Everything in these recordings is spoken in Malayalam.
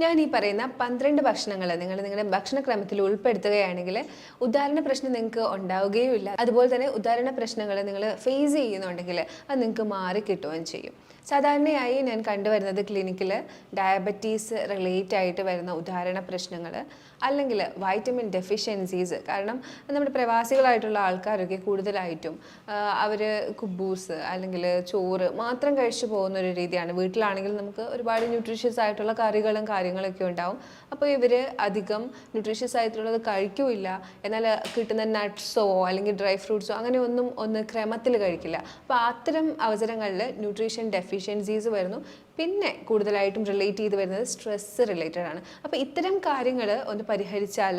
ഞാൻ ഈ പറയുന്ന 12 ഭക്ഷണങ്ങൾ നിങ്ങൾ നിങ്ങളുടെ ഭക്ഷണക്രമത്തിൽ ഉൾപ്പെടുത്തുകയാണെങ്കിൽ ഉദാഹരണ പ്രശ്നം നിങ്ങൾക്ക് ഉണ്ടാവുകയുമില്ല. അതുപോലെ തന്നെ ഉദാഹരണ പ്രശ്നങ്ങൾ നിങ്ങൾ ഫേസ് ചെയ്യുന്നുണ്ടെങ്കിൽ അത് നിങ്ങൾക്ക് മാറി കിട്ടുകയും ചെയ്യും. സാധാരണയായി ഞാൻ കണ്ടുവരുന്നത് ക്ലിനിക്കിൽ ഡയബറ്റീസ് റിലേറ്റ് ആയിട്ട് വരുന്ന ഉദാഹരണ പ്രശ്നങ്ങൾ അല്ലെങ്കിൽ വൈറ്റമിൻ ഡെഫിഷ്യൻസീസ്. കാരണം നമ്മുടെ പ്രവാസികളായിട്ടുള്ള ആൾക്കാരൊക്കെ കൂടുതലായിട്ടും അവർ കുബൂസ് അല്ലെങ്കിൽ ചോറ് മാത്രം കഴിച്ചു പോകുന്ന ഒരു രീതിയാണ്. വീട്ടിലാണെങ്കിൽ നമുക്ക് ഒരുപാട് ന്യൂട്രീഷ്യസ് ആയിട്ടുള്ള കറികളും കാര്യങ്ങളൊക്കെ ഉണ്ടാവും. അപ്പോൾ ഇവർ അധികം ന്യൂട്രീഷ്യസ് ആയിട്ടുള്ളത് കഴിക്കില്ല. എന്നാൽ കിട്ടുന്ന നട്ട്സോ അല്ലെങ്കിൽ ഡ്രൈ ഫ്രൂട്ട്സോ അങ്ങനെ ഒന്ന് ക്രമത്തിൽ കഴിക്കില്ല. അപ്പോൾ അത്തരം അവസരങ്ങളിൽ ന്യൂട്രീഷൻ ഡെഫിഷ്യൻസീസ് വരുന്നു. പിന്നെ കൂടുതലായിട്ടും റിലേറ്റ് ചെയ്ത് വരുന്നത് സ്ട്രെസ്സ് റിലേറ്റഡ് ആണ്. അപ്പോൾ ഇത്തരം കാര്യങ്ങൾ ഒന്ന് പരിഹരിച്ചാൽ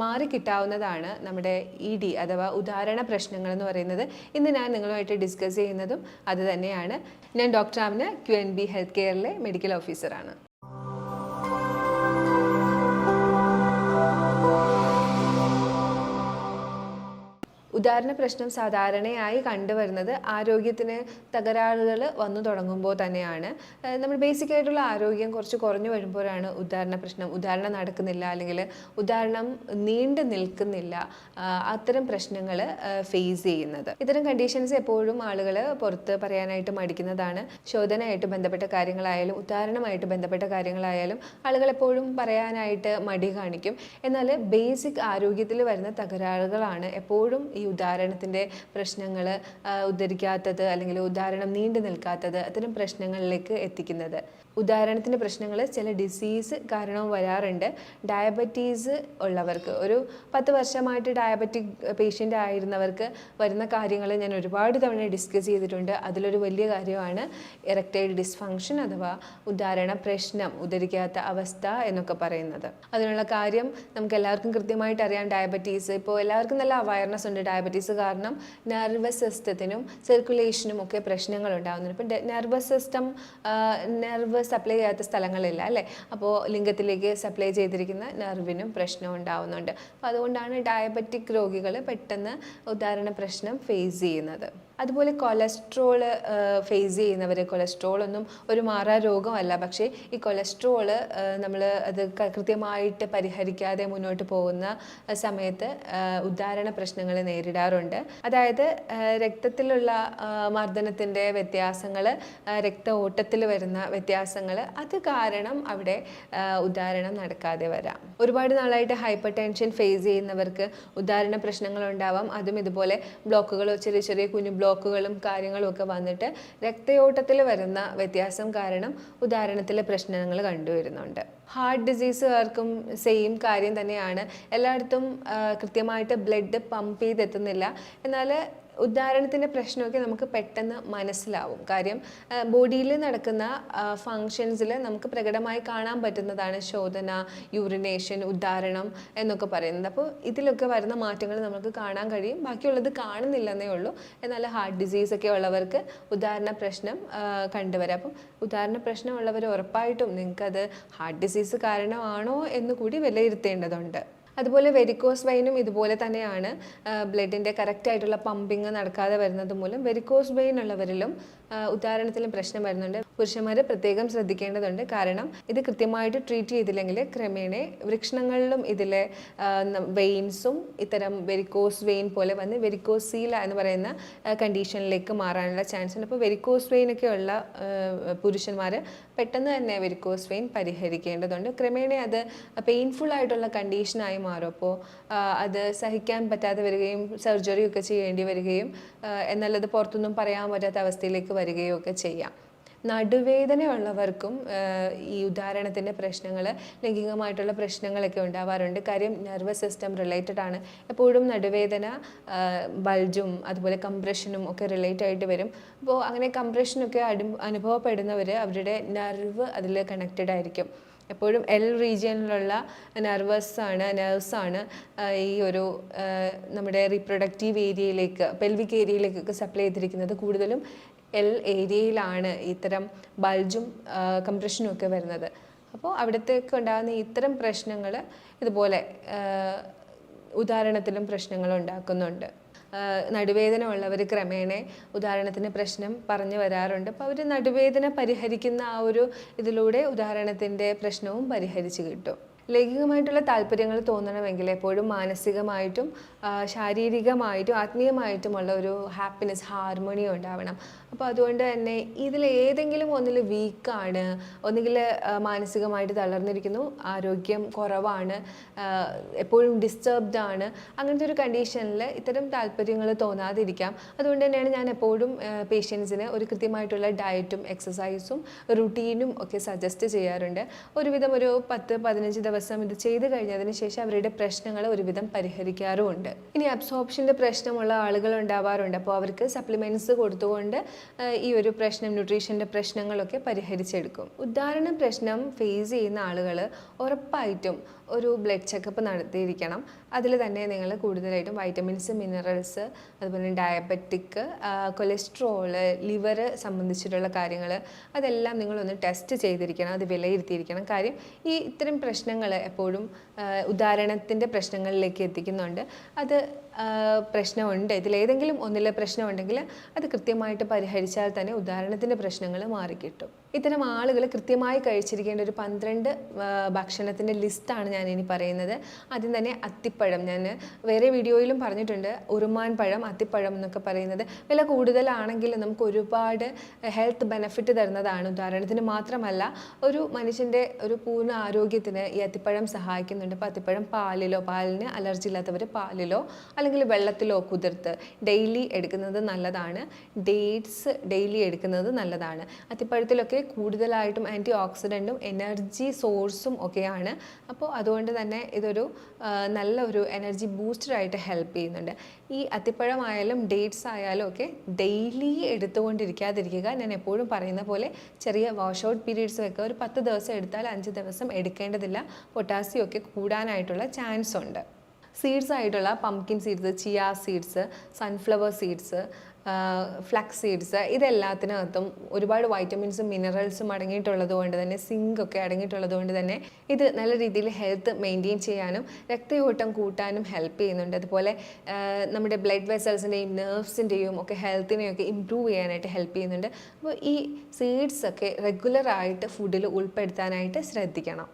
മാറി കിട്ടാവുന്നതാണ് നമ്മുടെ ED അഥവാ ഉദാഹരണ പ്രശ്നങ്ങൾ എന്ന് പറയുന്നത്. ഇന്ന് ഞാൻ നിങ്ങളുമായിട്ട് ഡിസ്കസ് ചെയ്യുന്നതും അത് തന്നെയാണ്. ഞാൻ ഡോക്ടർ ആമിന, QNB ഹെൽത്ത് കെയറിലെ മെഡിക്കൽ ഓഫീസറാണ്. ഉദാഹരണ പ്രശ്നം സാധാരണയായി കണ്ടുവരുന്നത് ആരോഗ്യത്തിന് തകരാറുകൾ വന്നു തുടങ്ങുമ്പോൾ തന്നെയാണ്. നമ്മൾ ബേസിക് ആയിട്ടുള്ള ആരോഗ്യം കുറച്ച് കുറഞ്ഞു വരുമ്പോഴാണ് ഉദാഹരണ പ്രശ്നം, ഉദാഹരണം നടക്കുന്നില്ല അല്ലെങ്കിൽ ഉദാഹരണം നീണ്ടു നിൽക്കുന്നില്ല, അത്തരം പ്രശ്നങ്ങൾ ഫേസ് ചെയ്യുന്നത്. ഇത്തരം കണ്ടീഷൻസ് എപ്പോഴും ആളുകൾ പുറത്ത് പറയാനായിട്ട് മടിക്കുന്നതാണ്. ശോധനയായിട്ട് ബന്ധപ്പെട്ട കാര്യങ്ങളായാലും ഉദാഹരണമായിട്ട് ബന്ധപ്പെട്ട കാര്യങ്ങളായാലും ആളുകൾ എപ്പോഴും പറയാനായിട്ട് മടി കാണിക്കും. എന്നാൽ ബേസിക് ആരോഗ്യത്തിൽ വരുന്ന തകരാറുകളാണ് എപ്പോഴും ഈ ഉദാഹരണത്തിൻ്റെ പ്രശ്നങ്ങൾ, ഉദ്ധരിക്കാത്തത് അല്ലെങ്കിൽ ഉദാഹരണം നീണ്ടു നിൽക്കാത്തത്, അത്തരം പ്രശ്നങ്ങളിലേക്ക് എത്തിക്കുന്നത്. ഉദാഹരണത്തിൻ്റെ പ്രശ്നങ്ങൾ ചില ഡിസീസ് കാരണവും വരാറുണ്ട്. ഡയബറ്റീസ് ഉള്ളവർക്ക്, ഒരു 10 വർഷമായിട്ട് ഡയബറ്റിക് പേഷ്യൻ്റ് ആയിരുന്നവർക്ക് വരുന്ന കാര്യങ്ങൾ ഞാൻ ഒരുപാട് തവണ ഡിസ്കസ് ചെയ്തിട്ടുണ്ട്. അതിലൊരു വലിയ കാര്യമാണ് എറക്ടൈൽ ഡിസ്ഫങ്ഷൻ അഥവാ ഉദാഹരണ പ്രശ്നം, ഉദ്ധരിക്കാത്ത അവസ്ഥ എന്നൊക്കെ പറയുന്നത്. അതിനുള്ള കാര്യം നമുക്ക് എല്ലാവർക്കും കൃത്യമായിട്ട് അറിയാം. ഡയബറ്റീസ് ഇപ്പോൾ എല്ലാവർക്കും നല്ല അവയർനെസ് ഉണ്ട്. ഡയബറ്റീസ് കാരണം നെർവസ് സിസ്റ്റത്തിനും സർക്കുലേഷനും ഒക്കെ പ്രശ്നങ്ങൾ ഉണ്ടാകുന്നുണ്ട്. ഇപ്പം നെർവസ് സിസ്റ്റം നെർവ് സപ്ലൈ ചെയ്യാത്ത സ്ഥലങ്ങളില്ല അല്ലേ? അപ്പോൾ ലിംഗത്തിലേക്ക് സപ്ലൈ ചെയ്തിരിക്കുന്ന നെർവിനും പ്രശ്നം ഉണ്ടാവുന്നുണ്ട്. അപ്പോൾ അതുകൊണ്ടാണ് ഡയബറ്റിക് രോഗികൾ പെട്ടെന്ന് ഉദാഹരണ പ്രശ്നം ഫേസ് ചെയ്യുന്നത്. അതുപോലെ കൊളസ്ട്രോൾ ഫേസ് ചെയ്യുന്നവർ, കൊളസ്ട്രോൾ ഒന്നും ഒരു മാറാ രോഗമല്ല. പക്ഷേ ഈ കൊളസ്ട്രോൾ നമ്മൾ അത് കൃത്യമായിട്ട് പരിഹരിക്കാതെ മുന്നോട്ട് പോകുന്ന സമയത്ത് ഉദാഹരണ പ്രശ്നങ്ങൾ നേരിടാറുണ്ട്. അതായത് രക്തത്തിലുള്ള മർദ്ദനത്തിൻ്റെ വ്യത്യാസങ്ങൾ, രക്ത ഓട്ടത്തിൽ വരുന്ന വ്യത്യാസങ്ങൾ, അത് കാരണം അവിടെ ഉദാഹരണം നടക്കാതെ വരാം. ഒരുപാട് നാളായിട്ട് ഹൈപ്പർ ടെൻഷൻ ഫേസ് ചെയ്യുന്നവർക്ക് ഉദാഹരണ പ്രശ്നങ്ങൾ ഉണ്ടാവാം. അതും ഇതുപോലെ ബ്ലോക്കുകളോ ചെറിയ ചെറിയ കുഞ്ഞു ബ്ലോക്കുകളും കാര്യങ്ങളും ഒക്കെ വന്നിട്ട് രക്തയോട്ടത്തിൽ വരുന്ന വ്യത്യാസം കാരണം ഉദാഹരണത്തിലെ പ്രശ്നങ്ങൾ കണ്ടുവരുന്നുണ്ട്. ഹാർട്ട് ഡിസീസുകാർക്കും സെയിം കാര്യം തന്നെയാണ്. എല്ലായിടത്തും കൃത്യമായിട്ട് ബ്ലഡ് പമ്പ് ചെയ്തെത്തുന്നില്ല. എന്നാൽ ഉദാഹരണത്തിൻ്റെ പ്രശ്നമൊക്കെ നമുക്ക് പെട്ടെന്ന് മനസ്സിലാവും. കാര്യം ബോഡിയിൽ നടക്കുന്ന ഫങ്ഷൻസിൽ നമുക്ക് പ്രകടമായി കാണാൻ പറ്റുന്നതാണ് ശോധന, യൂറിനേഷൻ, ഉദാഹരണം എന്നൊക്കെ പറയുന്നത്. അപ്പോൾ ഇതിലൊക്കെ വരുന്ന മാറ്റങ്ങൾ നമുക്ക് കാണാൻ കഴിയും. ബാക്കിയുള്ളത് കാണുന്നില്ലെന്നേ ഉള്ളൂ. എന്നാൽ ഹാർട്ട് ഡിസീസൊക്കെ ഉള്ളവർക്ക് ഉദാഹരണ പ്രശ്നം കണ്ടുവരാം. അപ്പം ഉദാഹരണ പ്രശ്നമുള്ളവർ ഉറപ്പായിട്ടും നിങ്ങൾക്കത് ഹാർട്ട് ഡിസീസ് കാരണമാണോ എന്ന് കൂടി വിലയിരുത്തേണ്ടതുണ്ട്. അതുപോലെ വെരിക്കോസ് വെയിനും ഇതുപോലെ തന്നെയാണ്. ബ്ലഡിൻ്റെ കറക്റ്റായിട്ടുള്ള പമ്പിങ് നടക്കാതെ വരുന്നത് മൂലം വെരിക്കോസ് വെയിൻ ഉള്ളവരിലും ഉദാഹരണത്തിലും പ്രശ്നം വരുന്നുണ്ട്. പുരുഷന്മാർ പ്രത്യേകം ശ്രദ്ധിക്കേണ്ടതുണ്ട്. കാരണം ഇത് കൃത്യമായിട്ട് ട്രീറ്റ് ചെയ്തില്ലെങ്കിൽ ക്രമേണ വൃക്ഷണങ്ങളിലും ഇതിലെ വെയിൻസും ഇത്തരം വെരിക്കോസ് വെയിൻ പോലെ വന്ന് വെരിക്കോസീല എന്ന് പറയുന്ന കണ്ടീഷനിലേക്ക് മാറാനുള്ള ചാൻസ് ഉണ്ട്. അപ്പോൾ വെരിക്കോസ് വെയിനൊക്കെ ഉള്ള പുരുഷന്മാർ പെട്ടെന്ന് തന്നെ വെരിക്കോസ് വെയിൻ പരിഹരിക്കേണ്ടതുണ്ട്. ക്രമേണ അത് പെയിൻഫുൾ ആയിട്ടുള്ള കണ്ടീഷനായി മാറും. അപ്പോൾ അത് സഹിക്കാൻ പറ്റാതെ വരികയും സർജറി ഒക്കെ ചെയ്യേണ്ടി വരികയും എന്നാൽ അത് പുറത്തൊന്നും പറയാൻ പറ്റാത്ത അവസ്ഥയിലേക്ക് വരികയോ ഒക്കെ ചെയ്യാം. നടുവേദനയുള്ളവർക്കും ഈ ഉദാഹരണത്തിൻ്റെ പ്രശ്നങ്ങൾ, ലൈംഗികമായിട്ടുള്ള പ്രശ്നങ്ങളൊക്കെ ഉണ്ടാവാറുണ്ട്. കാര്യം നെർവസ് സിസ്റ്റം റിലേറ്റഡ് ആണ്. എപ്പോഴും നടുവേദന ബൾജും അതുപോലെ കംപ്രഷനും ഒക്കെ റിലേറ്റ് ആയിട്ട് വരും. അപ്പോൾ അങ്ങനെ കംപ്രഷനൊക്കെ അനുഭവപ്പെടുന്നവർ അവരുടെ നെർവ് അതിൽ കണക്റ്റഡ് ആയിരിക്കും. എപ്പോഴും റീജിയനിലുള്ള നെർവ്സാണ് ഈ ഒരു നമ്മുടെ റീപ്രൊഡക്റ്റീവ് ഏരിയയിലേക്ക്, പെൽവിക് ഏരിയയിലേക്കൊക്കെ സപ്ലൈ ചെയ്തിരിക്കുന്നത്. കൂടുതലും ഏരിയയിലാണ് ഇത്തരം ബൾജും കംപ്രഷനും ഒക്കെ വരുന്നത്. അപ്പോൾ അവിടത്തേക്ക് ഉണ്ടാകുന്ന ഇത്തരം പ്രശ്നങ്ങൾ ഇതുപോലെ ഉദാഹരണത്തിലും പ്രശ്നങ്ങൾ ഉണ്ടാക്കുന്നുണ്ട്. നടുവേദന ഉള്ളവർ ക്രമേണ ഉദാഹരണത്തിന് പ്രശ്നം പറഞ്ഞു വരാറുണ്ട്. അപ്പോൾ അവർ നടുവേദന പരിഹരിക്കുന്ന ആ ഒരു ഇതിലൂടെ ഉദാഹരണത്തിൻ്റെ പ്രശ്നവും പരിഹരിച്ച് കിട്ടും. ലൈംഗികമായിട്ടുള്ള താല്പര്യങ്ങൾ തോന്നണമെങ്കിൽ എപ്പോഴും മാനസികമായിട്ടും ശാരീരികമായിട്ടും ആത്മീയമായിട്ടുമുള്ള ഒരു ഹാപ്പിനെസ്, ഹാർമോണി ഉണ്ടാവണം. അപ്പോൾ അതുകൊണ്ട് തന്നെ ഇതിൽ ഏതെങ്കിലും ഒന്നിൽ വീക്കാണ്, ഒന്നുകിൽ മാനസികമായിട്ട് തളർന്നിരിക്കുന്നു, ആരോഗ്യം കുറവാണ്, എപ്പോഴും ഡിസ്റ്റർബ്ഡ് ആണ്, അങ്ങനത്തെ ഒരു കണ്ടീഷനിൽ ഇത്തരം താല്പര്യങ്ങൾ തോന്നാതിരിക്കാം. അതുകൊണ്ട് തന്നെയാണ് ഞാൻ എപ്പോഴും പേഷ്യൻസിന് ഒരു കൃത്യമായിട്ടുള്ള ഡയറ്റും എക്സസൈസും റുട്ടീനും ഒക്കെ സജസ്റ്റ് ചെയ്യാറുണ്ട്. ഒരുവിധം ഒരു 10-15 ദിവസം ഇത് ചെയ്ത് കഴിഞ്ഞതിന് ശേഷം അവരുടെ പ്രശ്നങ്ങൾ ഒരുവിധം പരിഹരിക്കാറുമുണ്ട്. ഇനി അബ്സോർപ്ഷൻ്റെ പ്രശ്നമുള്ള ആളുകൾ ഉണ്ടാവാറുണ്ട്. അപ്പോൾ അവർക്ക് സപ്ലിമെൻറ്റ്സ് കൊടുത്തുകൊണ്ട് ഈ ഒരു പ്രശ്നം, ന്യൂട്രീഷൻ്റെ പ്രശ്നങ്ങളൊക്കെ പരിഹരിച്ചെടുക്കും. ഉദാഹരണ പ്രശ്നം ഫേസ് ചെയ്യുന്ന ആളുകൾ ഉറപ്പായിട്ടും ഒരു ബ്ലഡ് ചെക്കപ്പ് നടത്തിയിരിക്കണം. അതിൽ തന്നെ നിങ്ങൾ കൂടുതലായിട്ടും വൈറ്റമിൻസ്, മിനറൽസ്, അതുപോലെ ഡയബറ്റിക്, കൊളസ്ട്രോള്, ലിവർ സംബന്ധിച്ചിട്ടുള്ള കാര്യങ്ങൾ അതെല്ലാം നിങ്ങളൊന്ന് ടെസ്റ്റ് ചെയ്തിരിക്കണം, അത് വിലയിരുത്തിയിരിക്കണം. കാര്യം ഈ ഇത്തരം പ്രശ്നങ്ങൾ എപ്പോഴും ഉദാഹരണത്തിൻ്റെ പ്രശ്നങ്ങളിലേക്ക് എത്തിക്കുന്നുണ്ട്. അത് പ്രശ്നമുണ്ട്, ഇതിലേതെങ്കിലും ഒന്നിലെ പ്രശ്നമുണ്ടെങ്കിൽ അത് കൃത്യമായിട്ട് പരിഹരിച്ചാൽ തന്നെ ഉദാഹരണത്തിൻ്റെ പ്രശ്നങ്ങൾ മാറിക്കിട്ടും. ഇത്തരം ആളുകൾ കൃത്യമായി കഴിച്ചിരിക്കേണ്ട ഒരു 12 ഭക്ഷണത്തിൻ്റെ ലിസ്റ്റാണ് ഞാൻ ഇനി പറയുന്നത്. ആദ്യം തന്നെ അത്തിപ്പഴം. ഞാൻ വേറെ വീഡിയോയിലും പറഞ്ഞിട്ടുണ്ട്, ഉറുമാൻ പഴം, അത്തിപ്പഴം എന്നൊക്കെ പറയുന്നത് വില കൂടുതലാണെങ്കിൽ നമുക്ക് ഒരുപാട് ഹെൽത്ത് ബെനഫിറ്റ് തരുന്നതാണ്. ഉദാഹരണത്തിന് മാത്രമല്ല, ഒരു മനുഷ്യൻ്റെ ഒരു പൂർണ്ണ ആരോഗ്യത്തിന് ഈ അത്തിപ്പഴം സഹായിക്കുന്നുണ്ട്. അപ്പോൾ അത്തിപ്പഴം പാലിന് അലർജി ഇല്ലാത്തവർ പാലിലോ അല്ലെങ്കിൽ വെള്ളത്തിലോ കുതിർത്ത് ഡെയിലി എടുക്കുന്നത് നല്ലതാണ്. ഡേറ്റ്സ് ഡെയിലി എടുക്കുന്നത് നല്ലതാണ്. അത്തിപ്പഴത്തിലൊക്കെ കൂടുതലായിട്ടും ആൻറ്റി ഓക്സിഡൻറ്റും എനർജി സോഴ്സും ഒക്കെയാണ്. അപ്പോൾ അതുകൊണ്ട് തന്നെ ഇതൊരു നല്ലൊരു എനർജി ബൂസ്റ്ററായിട്ട് ഹെൽപ്പ് ചെയ്യുന്നുണ്ട്. ഈ അത്തിപ്പഴമായാലും ഡേറ്റ്സ് ആയാലും ഒക്കെ ഡെയിലി എടുത്തുകൊണ്ടിരിക്കാതിരിക്കുക. ഞാൻ എപ്പോഴും പറയുന്ന പോലെ ചെറിയ വാഷ് ഔട്ട് പീരീഡ്സ് വെക്കുക. ഒരു 10 ദിവസം എടുത്താൽ 5 ദിവസം എടുക്കേണ്ടതില്ല. പൊട്ടാസ്യം ഒക്കെ കൂടാനായിട്ടുള്ള ചാൻസ് ഉണ്ട്. സീഡ്സ് ആയിട്ടുള്ള pumpkin seeds, chia seeds, sunflower seeds, flax seeds, ഇതെല്ലാത്തിനകത്തും ഒരുപാട് വൈറ്റമിൻസും മിനറൽസും അടങ്ങിയിട്ടുള്ളത് കൊണ്ട് തന്നെ, സിങ്ക് ഒക്കെ അടങ്ങിയിട്ടുള്ളത് കൊണ്ട് തന്നെ ഇത് നല്ല രീതിയിൽ ഹെൽത്ത് മെയിൻറ്റെയിൻ ചെയ്യാനും രക്തയോട്ടം കൂട്ടാനും ഹെൽപ്പ് ചെയ്യുന്നുണ്ട്. അതുപോലെ നമ്മുടെ ബ്ലഡ് വെസൽസിൻ്റെയും നെർവ്സിൻ്റെയും ഒക്കെ ഹെൽത്തിനെയൊക്കെ ഇമ്പ്രൂവ് ചെയ്യാനായിട്ട് ഹെൽപ്പ് ചെയ്യുന്നുണ്ട്. അപ്പോൾ ഈ സീഡ്സ് ഒക്കെ റെഗുലറായിട്ട് ഫുഡിൽ ഉൾപ്പെടുത്താനായിട്ട് ശ്രദ്ധിക്കണം.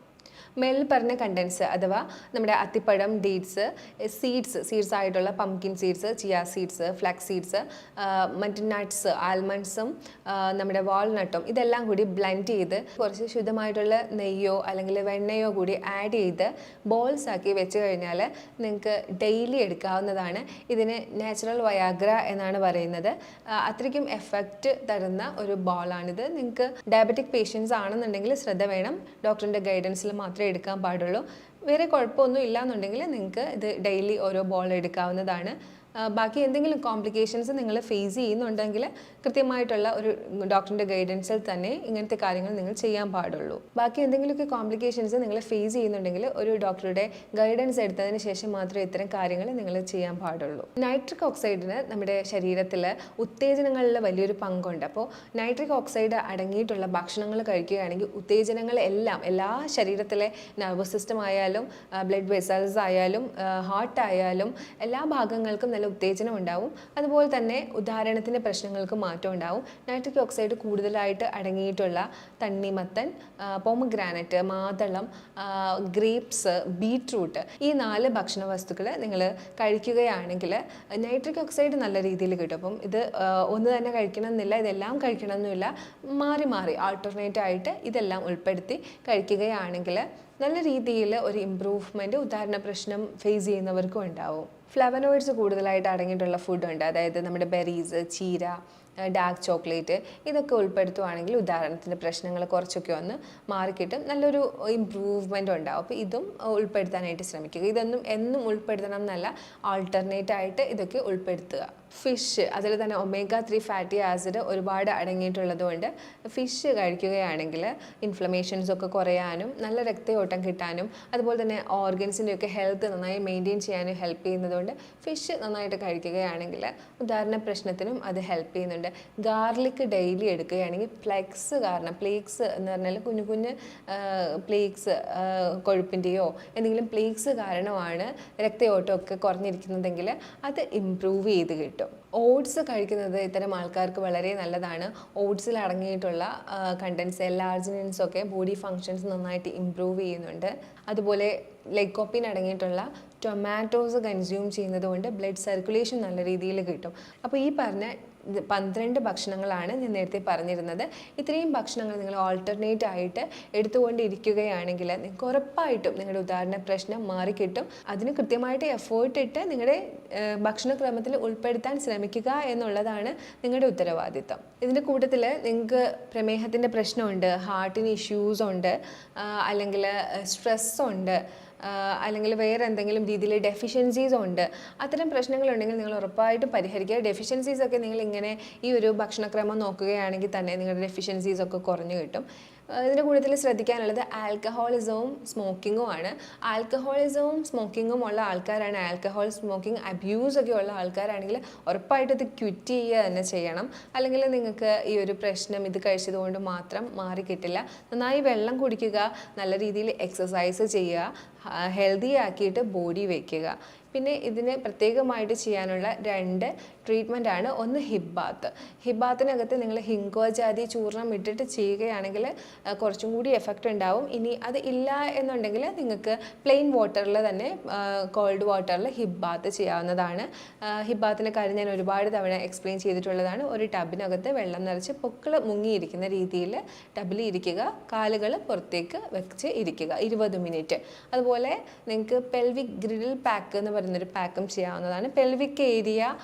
മേൽ പറഞ്ഞ കണ്ടൻസ് അഥവാ നമ്മുടെ അത്തിപ്പഴം, ഡേറ്റ്സ്, സീഡ്സ് ആയിട്ടുള്ള pumpkin seeds, chia seeds, flax seeds, മറ്റ് നട്ട്സ്, ആൽമണ്ട്സും നമ്മുടെ വാൾനട്ടും ഇതെല്ലാം കൂടി ബ്ലെൻഡ് ചെയ്ത് കുറച്ച് ശുദ്ധമായിട്ടുള്ള നെയ്യോ അല്ലെങ്കിൽ വെണ്ണയോ കൂടി ആഡ് ചെയ്ത് ബോൾസ് ആക്കി വെച്ച് കഴിഞ്ഞാൽ നിങ്ങൾക്ക് ഡെയിലി എടുക്കാവുന്നതാണ്. ഇതിന് നാച്ചുറൽ വയാഗ്ര എന്നാണ് പറയുന്നത്. അത്രയ്ക്കും എഫക്റ്റ് തരുന്ന ഒരു ബോളാണിത്. നിങ്ങൾക്ക് ഡയബറ്റിക് പേഷ്യൻസ് ആണെന്നുണ്ടെങ്കിൽ ശ്രദ്ധ വേണം. ഡോക്ടറിൻ്റെ ഗൈഡൻസിൽ മാത്രമേ എടുക്കാൻ പാടുള്ളൂ. വേറെ കുഴപ്പമൊന്നും ഇല്ലാന്നുണ്ടെങ്കിൽ നിങ്ങൾക്ക് ഇത് ഡെയിലി ഓരോ ബോൾ എടുക്കാവുന്നതാണ്. ബാക്കി എന്തെങ്കിലും കോംപ്ലിക്കേഷൻസ് നിങ്ങൾ ഫേസ് ചെയ്യുന്നുണ്ടെങ്കിൽ കൃത്യമായിട്ടുള്ള ഒരു ഡോക്ടറിൻ്റെ ഗൈഡൻസിൽ തന്നെ ഇങ്ങനത്തെ കാര്യങ്ങൾ നിങ്ങൾ ചെയ്യാൻ പാടുള്ളൂ. ബാക്കി എന്തെങ്കിലുമൊക്കെ കോംപ്ലിക്കേഷൻസ് നിങ്ങൾ ഫേസ് ചെയ്യുന്നുണ്ടെങ്കിൽ ഒരു ഡോക്ടറുടെ ഗൈഡൻസ് എടുത്തതിന് ശേഷം മാത്രമേ ഇത്തരം കാര്യങ്ങൾ നിങ്ങൾ ചെയ്യാൻ പാടുള്ളൂ. നൈട്രിക് ഓക്സൈഡിന് നമ്മുടെ ശരീരത്തിൽ ഉത്തേജനങ്ങളിൽ വലിയൊരു പങ്കുണ്ട്. അപ്പോൾ നൈട്രിക് ഓക്സൈഡ് അടങ്ങിയിട്ടുള്ള ഭക്ഷണങ്ങൾ കഴിക്കുകയാണെങ്കിൽ ഉത്തേജനങ്ങൾ എല്ലാം, എല്ലാ ശരീരത്തിലെ നെർവസ് സിസ്റ്റം ആയാലും ബ്ലഡ് വെസൽസ് ആയാലും ഹാർട്ട് ആയാലും എല്ലാ ഭാഗങ്ങൾക്കും നല്ല ഉത്തേജനം ഉണ്ടാവും. അതുപോലെ തന്നെ ഉദാഹരണത്തിൻ്റെ പ്രശ്നങ്ങൾക്ക് മാറ്റം ഉണ്ടാവും. നൈട്രിക് ഓക്സൈഡ് കൂടുതലായിട്ട് അടങ്ങിയിട്ടുള്ള തണ്ണിമത്തൻ, പോമഗ്രാനറ്റ്, മാതളം, ഗ്രേപ്സ്, ബീട്രൂട്ട്, ഈ 4 ഭക്ഷണ വസ്തുക്കൾ നിങ്ങൾ കഴിക്കുകയാണെങ്കിൽ നൈട്രിക് ഓക്സൈഡ് നല്ല രീതിയിൽ കിട്ടും. അപ്പം ഇത് ഒന്ന് തന്നെ കഴിക്കണം എന്നില്ല, ഇതെല്ലാം കഴിക്കണം എന്നില്ല, മാറി മാറി ആൾട്ടർനേറ്റ് ആയിട്ട് ഇതെല്ലാം ഉൾപ്പെടുത്തി കഴിക്കുകയാണെങ്കിൽ നല്ല രീതിയിൽ ഒരു ഇമ്പ്രൂവ്മെൻറ്റ് ഉദാഹരണ പ്രശ്നം ഫേസ് ചെയ്യുന്നവർക്കും ഉണ്ടാവും. ഫ്ലവനോയിഡ്സ് കൂടുതലായിട്ട് അടങ്ങിയിട്ടുള്ള ഫുഡുണ്ട്. അതായത് നമ്മുടെ ബെറീസ്, ചീര, ഡാർക്ക് ചോക്ലേറ്റ്, ഇതൊക്കെ ഉൾപ്പെടുത്തുവാണെങ്കിൽ ഉദാഹരണത്തിൻ്റെ പ്രശ്നങ്ങൾ കുറച്ചൊക്കെ ഒന്ന് മാറിക്കിട്ടും, നല്ലൊരു ഇമ്പ്രൂവ്മെൻ്റ് ഉണ്ടാവും. അപ്പോൾ ഇതും ഉൾപ്പെടുത്താനായിട്ട് ശ്രമിക്കുക. ഇതൊന്നും എന്നും ഉൾപ്പെടുത്തണം എന്നല്ല, ആൾട്ടർനേറ്റ് ആയിട്ട് ഇതൊക്കെ ഉൾപ്പെടുത്തുക. ഫിഷ് അതിൽ തന്നെ omega-3 ഫാറ്റി ആസിഡ് ഒരുപാട് അടങ്ങിയിട്ടുള്ളതുകൊണ്ട് ഫിഷ് കഴിക്കുകയാണെങ്കിൽ ഇൻഫ്ലമേഷൻസ് ഒക്കെ കുറയാനും നല്ല രക്തയോട്ടം കിട്ടാനും അതുപോലെ തന്നെ ഓർഗൻസിൻ്റെയൊക്കെ ഹെൽത്ത് നന്നായി മെയിൻറ്റെയിൻ ചെയ്യാനും ഹെൽപ്പ് ചെയ്യുന്നതുകൊണ്ട് ഫിഷ് നന്നായിട്ട് കഴിക്കുകയാണെങ്കിൽ ഉദാഹരണ പ്രശ്നത്തിനും അത് ഹെൽപ്പ് ചെയ്യുന്നുണ്ട്. ഗാർലിക് ഡെയിലി എടുക്കുകയാണെങ്കിൽ പ്ലേക്സ് എന്ന് പറഞ്ഞാൽ കുഞ്ഞു കുഞ്ഞ് പ്ലേക്സ് കൊഴുപ്പിൻ്റെയോ എന്തെങ്കിലും പ്ലേക്സ് കാരണമാണ് രക്തയോട്ടമൊക്കെ കുറഞ്ഞിരിക്കുന്നതെങ്കിൽ അത് ഇമ്പ്രൂവ് ചെയ്ത് കിട്ടും. ഓട്സ് കഴിക്കുന്നത് ഇത്തരം ആൾക്കാർക്ക് വളരെ നല്ലതാണ്. ഓട്സിൽ അടങ്ങിയിട്ടുള്ള കണ്ടൻസ് എല്ലാർജിനൻസ് ഒക്കെ ബോഡി ഫങ്ഷൻസ് നന്നായിട്ട് ഇമ്പ്രൂവ് ചെയ്യുന്നുണ്ട്. അതുപോലെ ലൈക്കോപ്പിൻ അടങ്ങിയിട്ടുള്ള ടൊമാറ്റോസ് കൺസ്യൂം ചെയ്യുന്നത് കൊണ്ട് ബ്ലഡ് സർക്കുലേഷൻ നല്ല രീതിയിൽ കിട്ടും. അപ്പോൾ ഈ പറഞ്ഞ 12 ഭക്ഷണങ്ങളാണ് ഞാൻ നേരത്തെ പറഞ്ഞിരുന്നത്. ഇത്രയും ഭക്ഷണങ്ങൾ നിങ്ങൾ ഓൾട്ടർനേറ്റ് ആയിട്ട് എടുത്തുകൊണ്ടിരിക്കുകയാണെങ്കിൽ നിങ്ങൾക്ക് ഉറപ്പായിട്ടും നിങ്ങളുടെ ഉദാഹരണ പ്രശ്നം മാറിക്കിട്ടും. അതിന് കൃത്യമായിട്ട് എഫേർട്ട് ഇട്ട് നിങ്ങളുടെ ഭക്ഷണക്രമത്തിൽ ഉൾപ്പെടുത്താൻ ശ്രമിക്കുക എന്നുള്ളതാണ് നിങ്ങളുടെ ഉത്തരവാദിത്തം. ഇതിൻ്റെ കൂട്ടത്തിൽ നിങ്ങൾക്ക് പ്രമേഹത്തിൻ്റെ പ്രശ്നമുണ്ട്, ഹാർട്ടിന് ഇഷ്യൂസ് ഉണ്ട്, അല്ലെങ്കിൽ സ്ട്രെസ് ഉണ്ട്, അല്ലെങ്കിൽ വേറെ എന്തെങ്കിലും രീതിയിൽ ഡെഫിഷ്യൻസീസ് ഉണ്ട്, അത്തരം പ്രശ്നങ്ങളുണ്ടെങ്കിൽ നിങ്ങൾ ഉറപ്പായിട്ടും പരിഹരിക്കുക. ഡെഫിഷ്യൻസീസ് ഒക്കെ നിങ്ങൾ ഇങ്ങനെ ഈ ഒരു ഭക്ഷണക്രമം നോക്കുകയാണെങ്കിൽ തന്നെ നിങ്ങളുടെ ഡെഫിഷ്യൻസീസ് ഒക്കെ കുറഞ്ഞു കിട്ടും. ഇതിൻ്റെ കൂട്ടത്തിൽ ശ്രദ്ധിക്കാനുള്ളത് ആൽക്കഹോളിസവും സ്മോക്കിങ്ങും ആണ്. ആൽക്കഹോളിസവും സ്മോക്കിങ്ങും ഉള്ള ആൾക്കാരാണ്, ആൽക്കഹോൾ സ്മോക്കിംഗ് അബ്യൂസ് ഒക്കെ ഉള്ള ആൾക്കാരാണെങ്കിൽ ഉറപ്പായിട്ടും ഇത് ക്വിറ്റ് ചെയ്യുക തന്നെ ചെയ്യണം. അല്ലെങ്കിൽ നിങ്ങൾക്ക് ഈ ഒരു പ്രശ്നം ഇത് കഴിച്ചതുകൊണ്ട് മാത്രം മാറി കിട്ടില്ല. നന്നായി വെള്ളം കുടിക്കുക, നല്ല രീതിയിൽ എക്സസൈസ് ചെയ്യുക, ഹെൽത്തി ആക്കിയിട്ട് ബോഡി വയ്ക്കുക. പിന്നെ ഇതിന് പ്രത്യേകമായിട്ട് ചെയ്യാനുള്ള 2 ട്രീറ്റ്മെൻ്റ് ആണ്. ഒന്ന് ഹിബാത്തിനകത്ത് നിങ്ങൾ ഹിങ്കോജാതി ചൂർണം ഇട്ടിട്ട് ചെയ്യുകയാണെങ്കിൽ കുറച്ചും കൂടി എഫക്റ്റ് ഉണ്ടാവും. ഇനി അത് ഇല്ല എന്നുണ്ടെങ്കിൽ നിങ്ങൾക്ക് പ്ലെയിൻ വാട്ടറിൽ തന്നെ കോൾഡ് വാട്ടറിൽ ഹിബാത്ത് ചെയ്യാവുന്നതാണ്. ഹിബാത്തിൻ്റെ കാര്യം ഞാൻ ഒരുപാട് തവണ എക്സ്പ്ലെയിൻ ചെയ്തിട്ടുള്ളതാണ്. ഒരു ടബിനകത്ത് വെള്ളം നിറച്ച് പൊക്കിൾ മുങ്ങിയിരിക്കുന്ന രീതിയിൽ ടബിൽ ഇരിക്കുക, കാലുകൾ പുറത്തേക്ക് വെച്ച് ഇരിക്കുക 20 മിനിറ്റ്. അതുപോലെ നിങ്ങൾക്ക് പെൽവിക് ഗ്രിഡിൽ പാക്ക് എന്ന് പറയുന്നൊരു പാക്കും ചെയ്യാവുന്നതാണ്. പെൽവിക് ഏരിയ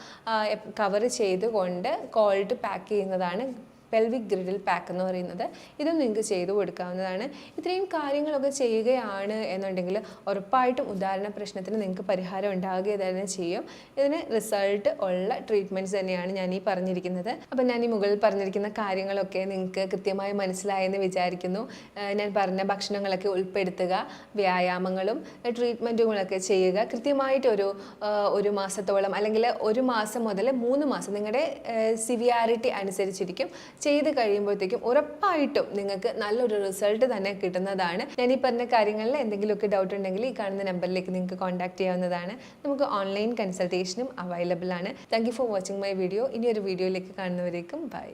കവർ ചെയ്തുകൊണ്ട് കോൾഡ് പാക്ക് ചെയ്യുന്നതാണ് പെൽവിക് ഗ്രിഡിൽ പാക്ക് എന്ന് പറയുന്നത്. ഇതും നിങ്ങൾക്ക് ചെയ്തു കൊടുക്കാവുന്നതാണ്. ഇത്രയും കാര്യങ്ങളൊക്കെ ചെയ്യുകയാണ് എന്നുണ്ടെങ്കിൽ ഉറപ്പായിട്ടും ഉദാഹരണ പ്രശ്നത്തിന് നിങ്ങൾക്ക് പരിഹാരം ഉണ്ടാകുക തന്നെ ചെയ്യും. ഇതിന് റിസൾട്ട് ഉള്ള ട്രീറ്റ്മെൻറ്റ്സ് തന്നെയാണ് ഞാൻ ഈ പറഞ്ഞിരിക്കുന്നത്. അപ്പം ഞാൻ ഈ മുകളിൽ പറഞ്ഞിരിക്കുന്ന കാര്യങ്ങളൊക്കെ നിങ്ങൾക്ക് കൃത്യമായി മനസ്സിലായെന്ന് വിചാരിക്കുന്നു. ഞാൻ പറഞ്ഞ ഭക്ഷണങ്ങളൊക്കെ ഉൾപ്പെടുത്തുക, വ്യായാമങ്ങളും ട്രീറ്റ്മെൻറ്റുകളൊക്കെ ചെയ്യുക. കൃത്യമായിട്ട് ഒരു മാസത്തോളം അല്ലെങ്കിൽ 1 മാസം മുതൽ 3 മാസം നിങ്ങളുടെ സിവിയാരിറ്റി അനുസരിച്ചിരിക്കും. ചെയ്ത് കഴിയുമ്പോഴത്തേക്കും ഉറപ്പായിട്ടും നിങ്ങൾക്ക് നല്ലൊരു റിസൾട്ട് തന്നെ കിട്ടുന്നതാണ്. ഞാൻ ഈ പറഞ്ഞ കാര്യങ്ങളിൽ എന്തെങ്കിലുമൊക്കെ ഡൗട്ട് ഉണ്ടെങ്കിൽ ഈ കാണുന്ന നമ്പറിലേക്ക് നിങ്ങൾക്ക് കോൺടാക്ട് ചെയ്യാവുന്നതാണ്. നമുക്ക് ഓൺലൈൻ കൺസൾട്ടേഷനും അവൈലബിൾ ആണ്. Thank you for watching my video. ഇനി ഒരു വീഡിയോയിലേക്ക് കാണുന്നവരേക്കും ബൈ.